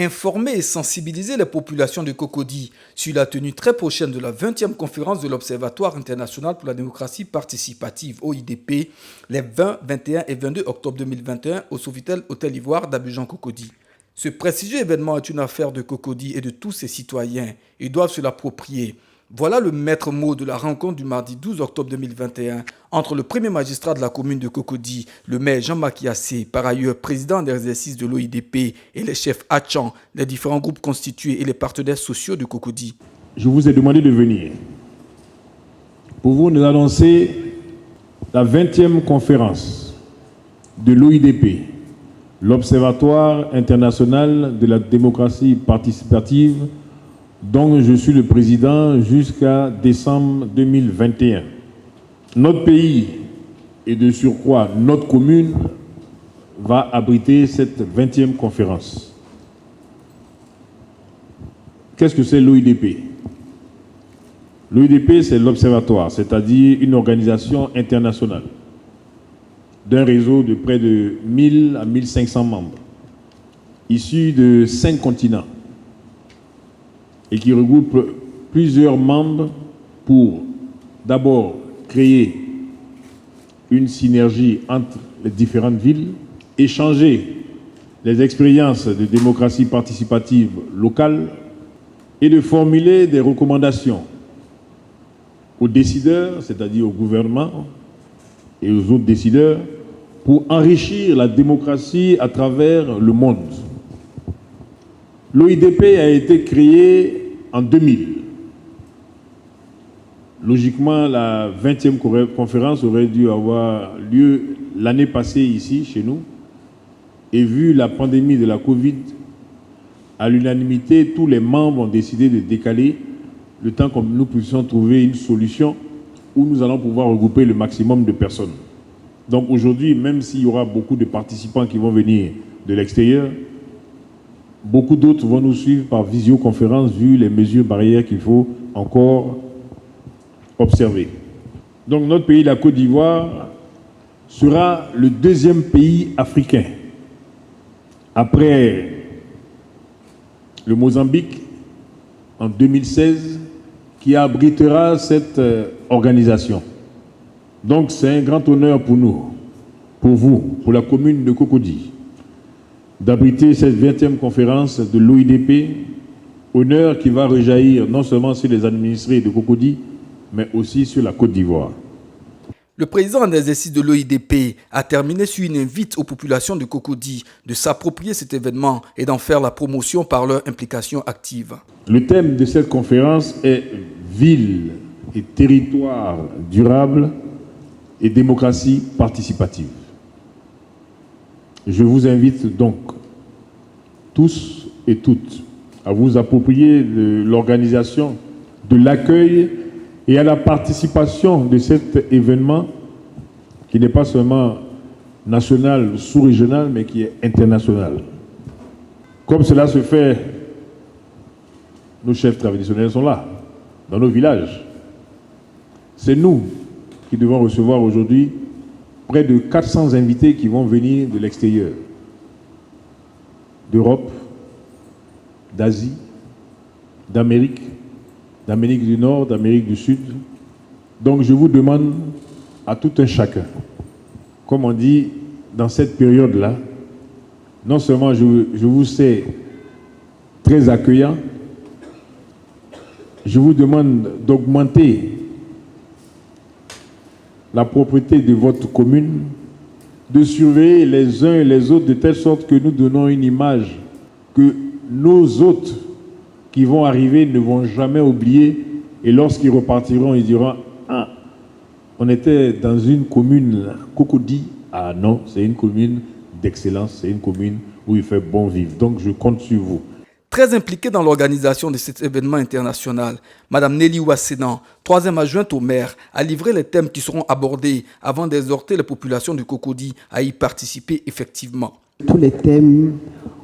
Informer et sensibiliser les populations de Cocody sur la tenue très prochaine de la 20e conférence de l'Observatoire international pour la démocratie participative OIDP les 20, 21 et 22 octobre 2021 au Sofitel Hôtel Ivoire d'Abidjan-Cocody. Ce prestigieux événement est une affaire de Cocody et de tous ses citoyens. Ils doivent se l'approprier. Voilà le maître mot de la rencontre du mardi 12 octobre 2021 entre le premier magistrat de la commune de Cocody, le maire Jean-Marc Yassé, par ailleurs président d'exercice de l'OIDP, et les chefs Hatchan, les différents groupes constitués et les partenaires sociaux de Cocody. Je vous ai demandé de venir pour vous annoncer la 20e conférence de l'OIDP, l'Observatoire international de la démocratie participative, dont je suis le président jusqu'à décembre 2021. Notre pays, et de surcroît notre commune, va abriter cette 20e conférence. Qu'est-ce que c'est l'OIDP? L'OIDP, c'est l'Observatoire, c'est-à-dire une organisation internationale d'un réseau de près de 1000 à 1500 membres, issus de 5 continents, et qui regroupe plusieurs membres pour d'abord créer une synergie entre les différentes villes, échanger les expériences de démocratie participative locale et de formuler des recommandations aux décideurs, c'est-à-dire au gouvernement et aux autres décideurs, pour enrichir la démocratie à travers le monde. L'OIDP a été créé en 2000. Logiquement, la 20e conférence aurait dû avoir lieu l'année passée ici, chez nous. Et vu la pandémie de la Covid, à l'unanimité, tous les membres ont décidé de décaler le temps que nous puissions trouver une solution où nous allons pouvoir regrouper le maximum de personnes. Donc aujourd'hui, même s'il y aura beaucoup de participants qui vont venir de l'extérieur, beaucoup d'autres vont nous suivre par visioconférence vu les mesures barrières qu'il faut encore observer. Donc notre pays, la Côte d'Ivoire, sera le 2e pays africain après le Mozambique en 2016 qui abritera cette organisation. Donc c'est un grand honneur pour nous, pour vous, pour la commune de Cocody, d'abriter cette 20e conférence de l'OIDP, honneur qui va rejaillir non seulement sur les administrés de Cocody, mais aussi sur la Côte d'Ivoire. Le président en exercice de l'OIDP a terminé sur une invite aux populations de Cocody de s'approprier cet événement et d'en faire la promotion par leur implication active. Le thème de cette conférence est « Ville et territoire durable et démocratie participative ». Je vous invite donc tous et toutes à vous approprier de l'organisation, de l'accueil et à la participation de cet événement qui n'est pas seulement national, sous-régional, mais qui est international. Comme cela se fait, nos chefs traditionnels sont là, dans nos villages. C'est nous qui devons recevoir aujourd'hui près de 400 invités qui vont venir de l'extérieur, d'Europe, d'Asie, d'Amérique du Nord, d'Amérique du Sud. Donc je vous demande à tout un chacun, comme on dit dans cette période-là, non seulement je vous sais très accueillant, je vous demande d'augmenter la propreté de votre commune, de surveiller les uns et les autres de telle sorte que nous donnons une image que nos hôtes qui vont arriver ne vont jamais oublier, et lorsqu'ils repartiront, ils diront « Ah, on était dans une commune, Cocody. Ah non, c'est une commune d'excellence, c'est une commune où il fait bon vivre. » Donc je compte sur vous. Très impliquée dans l'organisation de cet événement international, Mme Nelly Ouassénan, 3e adjointe au maire, a livré les thèmes qui seront abordés avant d'exhorter les populations de Cocody à y participer effectivement. Tous les thèmes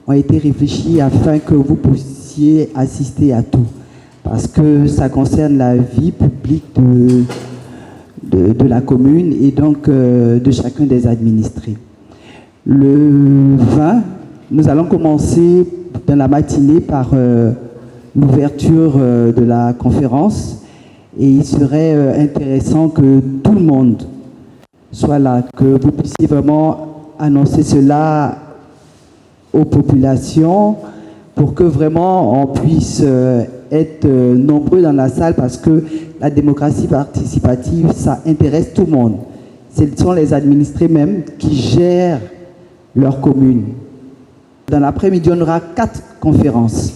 ont été réfléchis afin que vous puissiez assister à tout, parce que ça concerne la vie publique de la commune et donc de chacun des administrés. Le 20, nous allons commencer dans la matinée par l'ouverture de la conférence. Et il serait intéressant que tout le monde soit là, que vous puissiez vraiment annoncer cela aux populations pour que vraiment on puisse être nombreux dans la salle, parce que la démocratie participative, ça intéresse tout le monde. Ce sont les administrés même qui gèrent leur commune. Dans l'après-midi, on aura 4 conférences.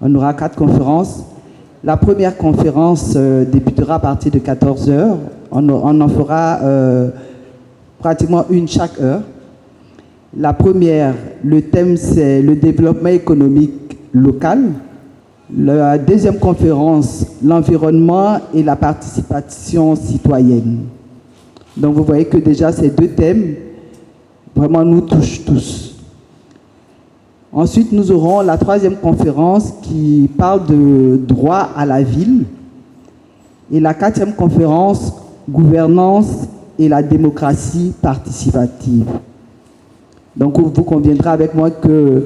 On aura 4 conférences. La première conférence débutera à partir de 14 h. On en fera pratiquement une chaque heure. La première, le thème, c'est le développement économique local. La deuxième conférence, l'environnement et la participation citoyenne. Donc vous voyez que déjà ces 2 thèmes vraiment nous touchent tous. Ensuite, nous aurons la 3e conférence qui parle de droit à la ville. Et la 4e conférence, gouvernance et la démocratie participative. Donc vous conviendrez avec moi que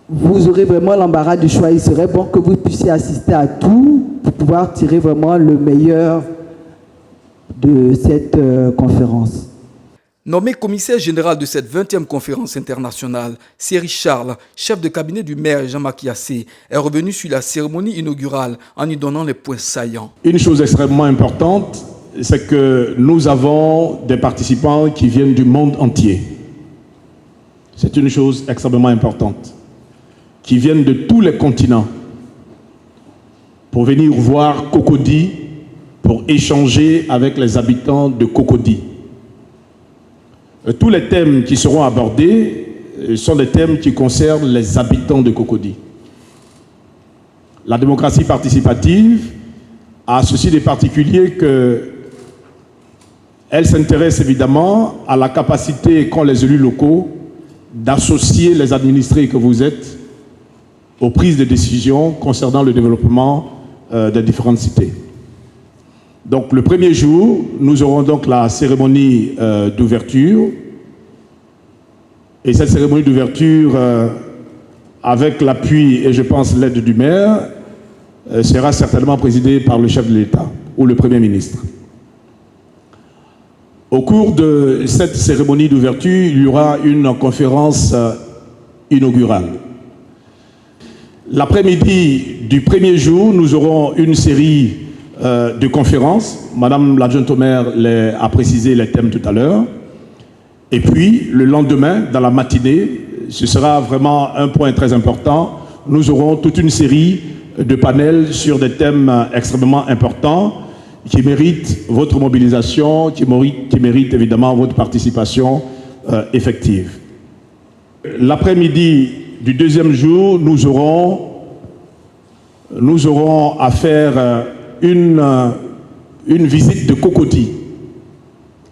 vous aurez vraiment l'embarras du choix. Il serait bon que vous puissiez assister à tout pour pouvoir tirer vraiment le meilleur de cette conférence. Nommé commissaire général de cette 20e conférence internationale, Céry Charles, chef de cabinet du maire Jean-Marc Yassé, est revenu sur la cérémonie inaugurale en y donnant les points saillants. Une chose extrêmement importante, c'est que nous avons des participants qui viennent du monde entier. C'est une chose extrêmement importante. Qui viennent de tous les continents pour venir voir Cocody, pour échanger avec les habitants de Cocody. Tous les thèmes qui seront abordés sont des thèmes qui concernent les habitants de Cocody. La démocratie participative a ceci de particulier qu'elle s'intéresse évidemment à la capacité qu'ont les élus locaux d'associer les administrés que vous êtes aux prises de décision concernant le développement des différentes cités. Donc le premier jour, nous aurons donc la cérémonie d'ouverture. Et cette cérémonie d'ouverture, avec l'appui et je pense l'aide du maire, sera certainement présidée par le chef de l'État ou le Premier ministre. Au cours de cette cérémonie d'ouverture, il y aura une conférence inaugurale. L'après-midi du premier jour, nous aurons une série de conférences. Madame l'adjointe au maire a précisé les thèmes tout à l'heure. Et puis, le lendemain, dans la matinée, ce sera vraiment un point très important. Nous aurons toute une série de panels sur des thèmes extrêmement importants qui méritent votre mobilisation, qui méritent évidemment votre participation effective. L'après-midi du deuxième jour, nous aurons à faire une visite de Cocody.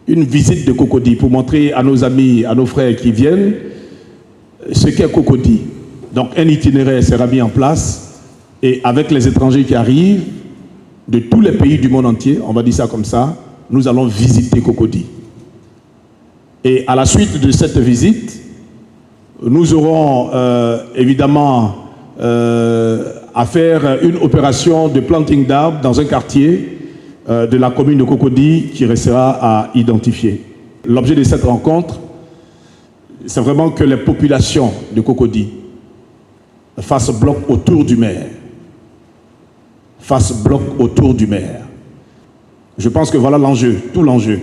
Une visite de Cocody pour montrer à nos amis, à nos frères qui viennent ce qu'est Cocody. Donc un itinéraire sera mis en place et avec les étrangers qui arrivent de tous les pays du monde entier, on va dire ça comme ça, nous allons visiter Cocody. Et à la suite de cette visite, nous aurons évidemment à faire une opération de planting d'arbres dans un quartier de la commune de Cocody qui restera à identifier. L'objet de cette rencontre, c'est vraiment que les populations de Cocody fassent bloc autour du maire. Fassent bloc autour du maire. Je pense que voilà l'enjeu, tout l'enjeu.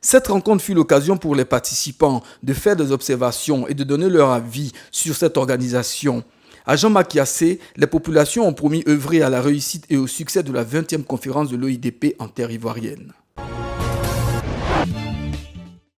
Cette rencontre fut l'occasion pour les participants de faire des observations et de donner leur avis sur cette organisation. À Jean-Marc Yassé, les populations ont promis œuvrer à la réussite et au succès de la 20e conférence de l'OIDP en terre ivoirienne.